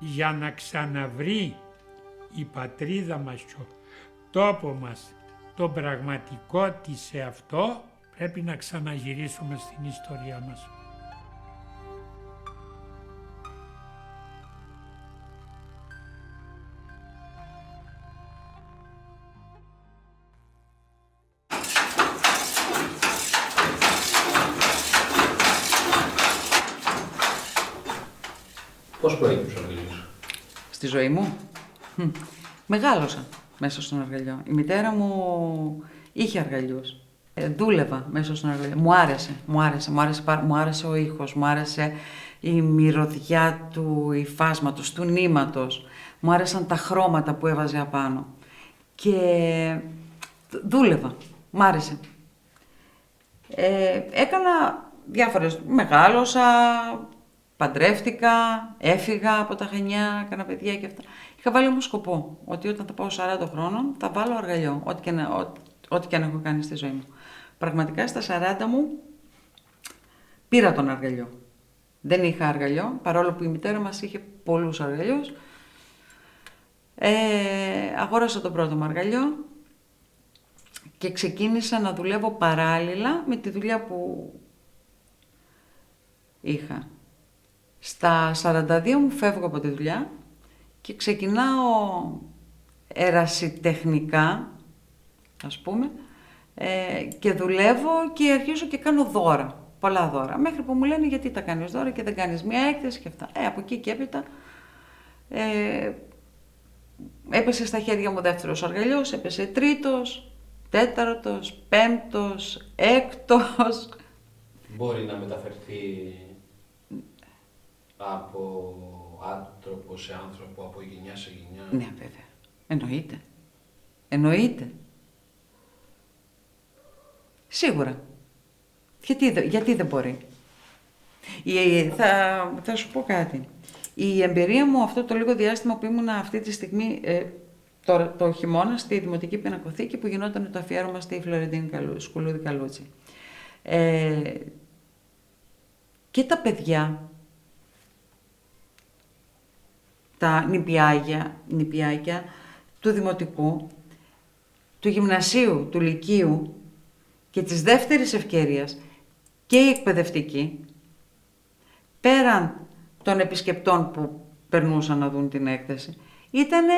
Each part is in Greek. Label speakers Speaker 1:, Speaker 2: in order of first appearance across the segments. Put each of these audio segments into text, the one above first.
Speaker 1: για να ξαναβρει η πατρίδα μας και ο τόπο μας τον πραγματικό της εαυτό, πρέπει να ξαναγυρίσουμε στην ιστορία μας.
Speaker 2: Πώς προέκυψε ο αργαλιός?
Speaker 3: Στη ζωή μου. Μεγάλωσα μέσα στον αργαλιό. Η μητέρα μου είχε αργαλιούς. Δούλευα μέσα στον αργαλιό. Μου άρεσε ο ήχος, μου άρεσε η μυρωδιά του υφάσματος, του νήματος. Μου άρεσαν τα χρώματα που έβαζε απάνω. Και δούλευα, μου άρεσε. Έκανα διάφορες, μεγάλωσα, παντρεύτηκα, έφυγα από τα Χανιά, έκανα παιδιά και αυτά. Είχα βάλει όμως σκοπό ότι όταν θα πάω 40 χρόνων θα βάλω αργαλιό, ό,τι και αν έχω κάνει στη ζωή μου. Πραγματικά στα 40 μου πήρα τον αργαλιό. Δεν είχα αργαλιό, παρόλο που η μητέρα μας είχε πολλούς αργαλιούς. Αγόρασα το πρώτο μου αργαλιό και ξεκίνησα να δουλεύω παράλληλα με τη δουλειά που είχα. Στα 42 μου φεύγω από τη δουλειά και ξεκινάω ερασιτεχνικά, ας πούμε, και δουλεύω και αρχίζω και κάνω δώρα, πολλά δώρα. Μέχρι που μου λένε γιατί τα κάνεις δώρα και δεν κάνεις μία έκθεση και αυτά. Από εκεί και έπειτα έπεσε στα χέρια μου δεύτερος αργαλιός, έπεσε τρίτος, τέταρτος, πέμπτος, έκτος.
Speaker 2: Μπορεί να μεταφερθεί από άνθρωπο σε άνθρωπο, από γενιά σε γενιά?
Speaker 3: Ναι, βέβαια. Εννοείται. Εννοείται. Σίγουρα. Γιατί δεν μπορεί. Θα σου πω κάτι. Η εμπειρία μου αυτό το λίγο διάστημα που ήμουν αυτή τη στιγμή, το χειμώνα, στη Δημοτική Πινακοθήκη που γινόταν το αφιέρωμα στη Φλωρεντίνη Σκουλούδη Καλούτσι. Και τα παιδιά, τα νηπιάκια του Δημοτικού, του Γυμνασίου, του Λυκείου και της δεύτερης ευκαιρίας και οι εκπαιδευτικοί, πέραν των επισκεπτών που περνούσαν να δουν την έκθεση, ήτανε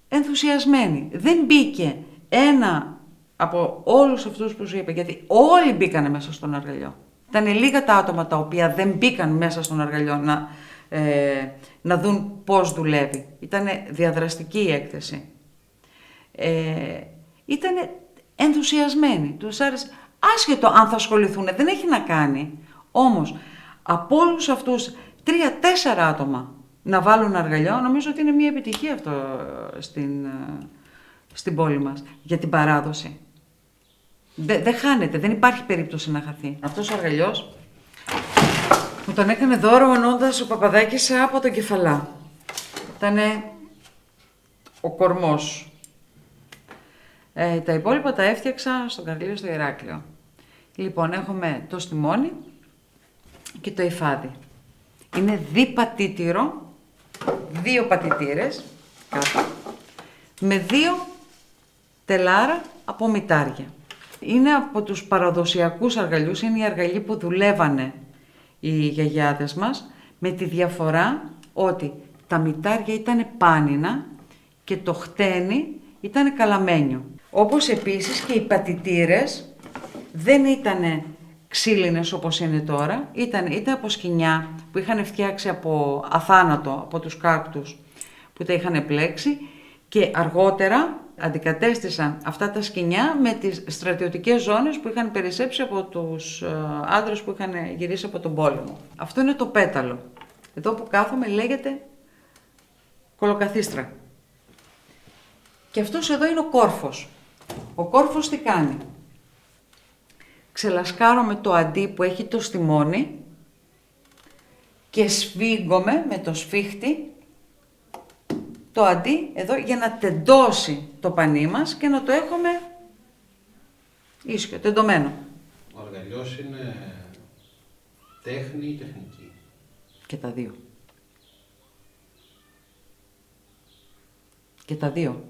Speaker 3: ενθουσιασμένοι. Δεν μπήκε ένα από όλους αυτούς που σου είπα, γιατί όλοι μπήκανε μέσα στον αργαλιό. Ήτανε λίγα τα άτομα τα οποία δεν μπήκαν μέσα στον αργαλιό να δουν πώς δουλεύει. Ήτανε διαδραστική η έκθεση. Ήτανε ενθουσιασμένοι. Τους άρεσε, άσχετο αν θα ασχοληθούν, δεν έχει να κάνει. Όμως, από όλους αυτούς 3-4 άτομα να βάλουν αργαλιό, νομίζω ότι είναι μια επιτυχία αυτό στην πόλη μας, για την παράδοση. Δεν χάνεται, δεν υπάρχει περίπτωση να χαθεί. Αυτός ο αργαλιός μου τον έκανε δώρο ενώντας ο Παπαδάκης από τον Κεφαλά. Ήτανε ο κορμός. Τα υπόλοιπα τα έφτιαξα στον Καρλίο στο Ηράκλειο. Λοιπόν, έχουμε το στιμόνι και το υφάδι. Είναι διπατήτηρο, 2 πατητήρες κάτω, με 2 τελάρα από μητάρια. Είναι από τους παραδοσιακούς αργαλιούς, είναι οι αργαλιοί που δουλεύανε οι γιαγιάδες μας, με τη διαφορά ότι τα μητάρια ήταν πάνινα και το χτένι ήταν καλαμένιο. Όπως επίσης και οι πατητήρες δεν ήταν ξύλινες όπως είναι τώρα, ήταν από σκοινιά που είχαν φτιάξει από αθάνατο, από τους κάκτους που τα είχαν πλέξει και αργότερα αντικατέστησαν αυτά τα σκοινιά με τις στρατιωτικές ζώνες που είχαν περισσέψει από τους άντρες που είχαν γυρίσει από τον πόλεμο. Αυτό είναι το πέταλο. Εδώ που κάθομαι λέγεται κολοκαθίστρα. Και αυτός εδώ είναι ο κόρφος. Ο κόρφος τι κάνει? Ξελασκάρω με το αντί που έχει το στιμόνι και σφίγγομαι με το σφίχτη το αντί εδώ για να τεντώσει το πανί μας και να το έχουμε ίσιο, τεντωμένο.
Speaker 2: Ο αργαλιός είναι τέχνη ή τεχνική?
Speaker 3: Και τα δύο. Και τα δύο.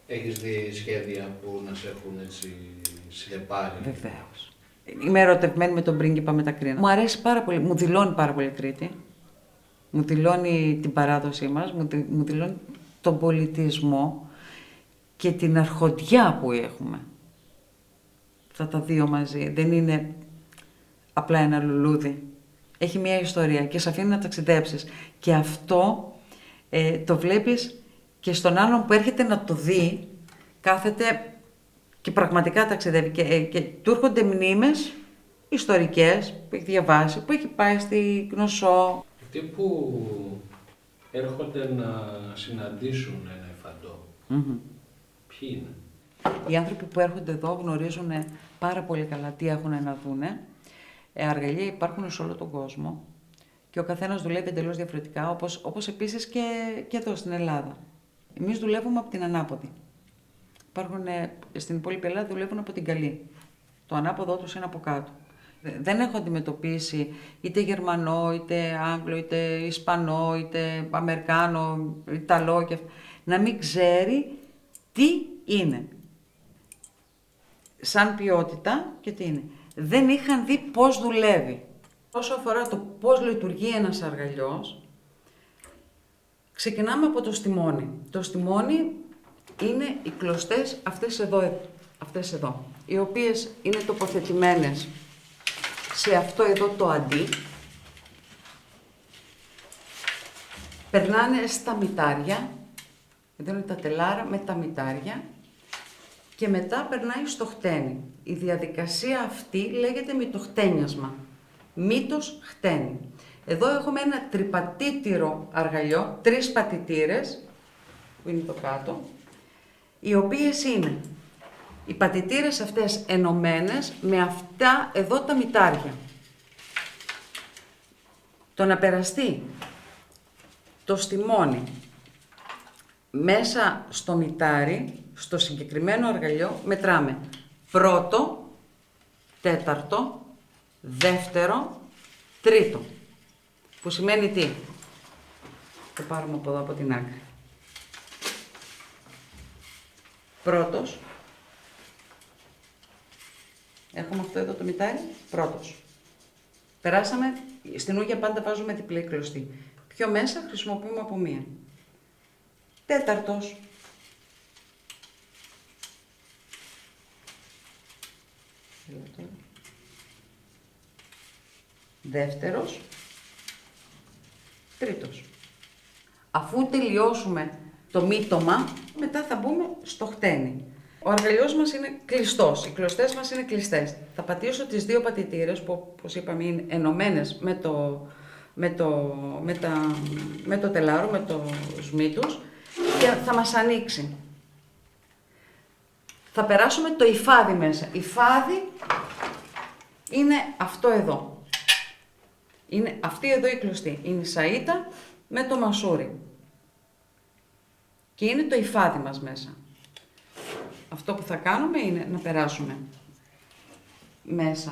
Speaker 2: Έχεις δει σχέδια που να σε έχουν έτσι συνεπάρει?
Speaker 3: Βεβαίως. Είμαι ερωτευμένη με τον πρίγκιπα με τα κρίνα. Μου αρέσει πάρα πολύ, μου δηλώνει πάρα πολύ Κρήτη. Μου δηλώνει την παράδοσή μας, μου δηλώνει τον πολιτισμό και την αρχοντιά που έχουμε. Αυτά τα δύο μαζί. Δεν είναι απλά ένα λουλούδι. Έχει μια ιστορία και σε αφήνει να ταξιδέψεις. Και αυτό το βλέπεις και στον άλλον που έρχεται να το δει, κάθεται και πραγματικά ταξιδεύει και του έρχονται μνήμες ιστορικές που έχει διαβάσει, που έχει πάει στη Κνωσό.
Speaker 2: Αυτοί που έρχονται να συναντήσουν ένα υφαντό, ποιοι είναι?
Speaker 3: Οι άνθρωποι που έρχονται εδώ γνωρίζουν πάρα πολύ καλά τι έχουν να δούνε. Αργαλεία υπάρχουν σε όλο τον κόσμο και ο καθένας δουλεύει εντελώς διαφορετικά, όπως επίσης και εδώ στην Ελλάδα. Εμείς δουλεύουμε από την ανάποδη. Στην υπόλοιπη Ελλάδα δουλεύουν από την καλή. Το ανάποδο τους είναι από κάτω. Δεν έχω αντιμετωπίσει είτε Γερμανό, είτε Άγγλο, είτε Ισπανό, είτε Αμερικάνο, Ιταλό και να μην ξέρει τι είναι. Σαν ποιότητα και τι είναι. Δεν είχαν δει πώς δουλεύει. Όσο αφορά το πώς λειτουργεί ένας αργαλιός, ξεκινάμε από το στιμόνι. Το στιμόνι είναι οι κλωστές αυτές εδώ, οι οποίες είναι τοποθετημένες σε αυτό εδώ το αντί. Περνάνε στα μυτάρια, εδώ είναι τα τελάρα με τα μυτάρια και μετά περνάει στο χτένι. Η διαδικασία αυτή λέγεται μυτοχτένιασμα. Μύτος χτένι. Εδώ έχουμε ένα τριπατήτηρο αργαλιό, 3 πατητήρες, που είναι το κάτω, οι οποίες είναι οι πατητήρες αυτές ενωμένες με αυτά εδώ τα μυτάρια. Το να περαστεί το στιμόνι μέσα στο μυτάρι, στο συγκεκριμένο αργαλιό, μετράμε πρώτο, τέταρτο, δεύτερο, τρίτο. Που σημαίνει τι? Το πάρουμε από εδώ από την άκρη. Πρώτος. Έχουμε αυτό εδώ το μυτάρι. Πρώτος. Περάσαμε, στην ούγια πάντα βάζουμε διπλή κλωστή. Πιο μέσα χρησιμοποιούμε από μία. Τέταρτος. Δεύτερος. Τρίτος. Αφού τελειώσουμε το μύτωμα, μετά θα μπούμε στο χτένι. Ο αργαλιός μας είναι κλειστός, οι κλωστές μας είναι κλειστές. Θα πατήσω τις 2 πατητήρες που, όπως είπαμε, είναι ενωμένες με το τελάρο, με τους μύτους και θα μας ανοίξει. Θα περάσουμε το υφάδι μέσα. Υφάδι είναι αυτό εδώ. Είναι αυτή εδώ η κλωστή. Είναι η σαΐτα με το μασούρι. Και είναι το υφάδι μας μέσα. Αυτό που θα κάνουμε είναι να περάσουμε μέσα.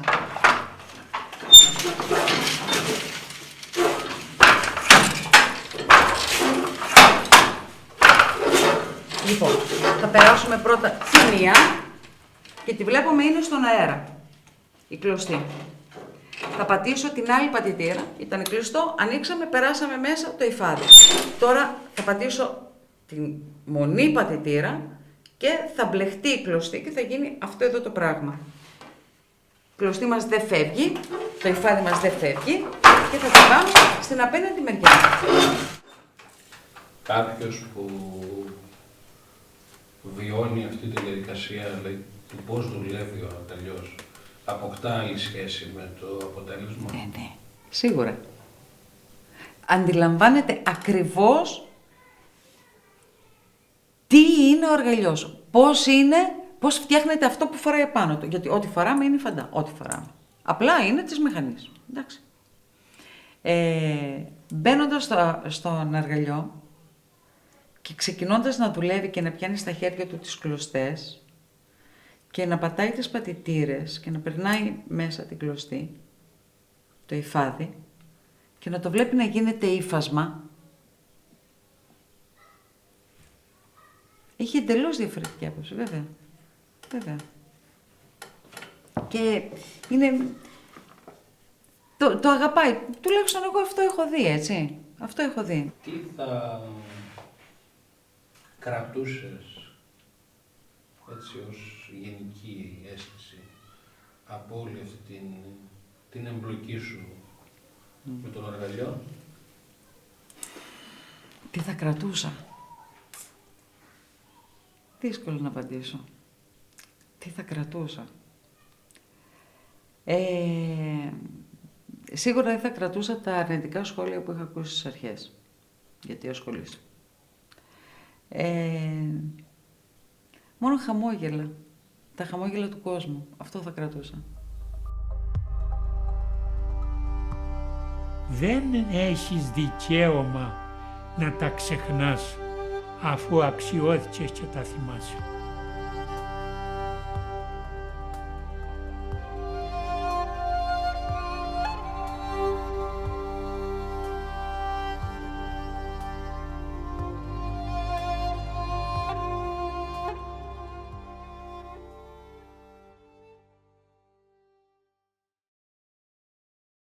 Speaker 3: Λοιπόν, θα περάσουμε πρώτα τη μία και τη βλέπουμε είναι στον αέρα, η κλωστή. Θα πατήσω την άλλη πατητήρα, ήταν κλειστό, ανοίξαμε, περάσαμε μέσα το υφάδι. Τώρα θα πατήσω την μονή πατητήρα και θα μπλεχτεί η κλωστή και θα γίνει αυτό εδώ το πράγμα. Η κλωστή μας δεν φεύγει, το υφάδι μας δεν φεύγει και θα το πάμε στην απέναντι μεριά.
Speaker 2: Κάποιος που βιώνει αυτή τη διαδικασία, λέει, του πώς δουλεύει ο αργαλιός, αποκτά άλλη σχέση με το αποτέλεσμα?
Speaker 3: Ναι, σίγουρα. Αντιλαμβάνεται ακριβώς τι είναι ο αργαλιός, πώς φτιάχνεται αυτό που φοράει επάνω του. Γιατί ό,τι φοράμε είναι φαντά, ό,τι φοράμε. Απλά είναι της μηχανής, εντάξει. Μπαίνοντας στον αργαλιό και ξεκινώντας να δουλεύει και να πιάνει στα χέρια του τις κλωστές και να πατάει τις πατητήρες και να περνάει μέσα την κλωστή, το υφάδι, και να το βλέπει να γίνεται ύφασμα, Είχε εντελώς διαφορετική άποψη, βέβαια. Βέβαια. Και είναι... Το αγαπάει. Τουλάχιστον εγώ αυτό έχω δει, έτσι. Αυτό έχω δει.
Speaker 2: Τι θα κρατούσες, έτσι, ως γενική αίσθηση από όλη αυτή την εμπλοκή σου με τον Αργαλιό?
Speaker 3: Τι θα κρατούσα. Δύσκολο να απαντήσω. Τι θα κρατούσα. Σίγουρα δεν θα κρατούσα τα αρνητικά σχόλια που είχα ακούσει στις αρχές. Γιατί ασχολείσαι. Μόνο χαμόγελα. Τα χαμόγελα του κόσμου. Αυτό θα κρατούσα.
Speaker 1: Δεν έχεις δικαίωμα να τα ξεχνάς, αφού αξιώθηκες και τα θυμάσαι.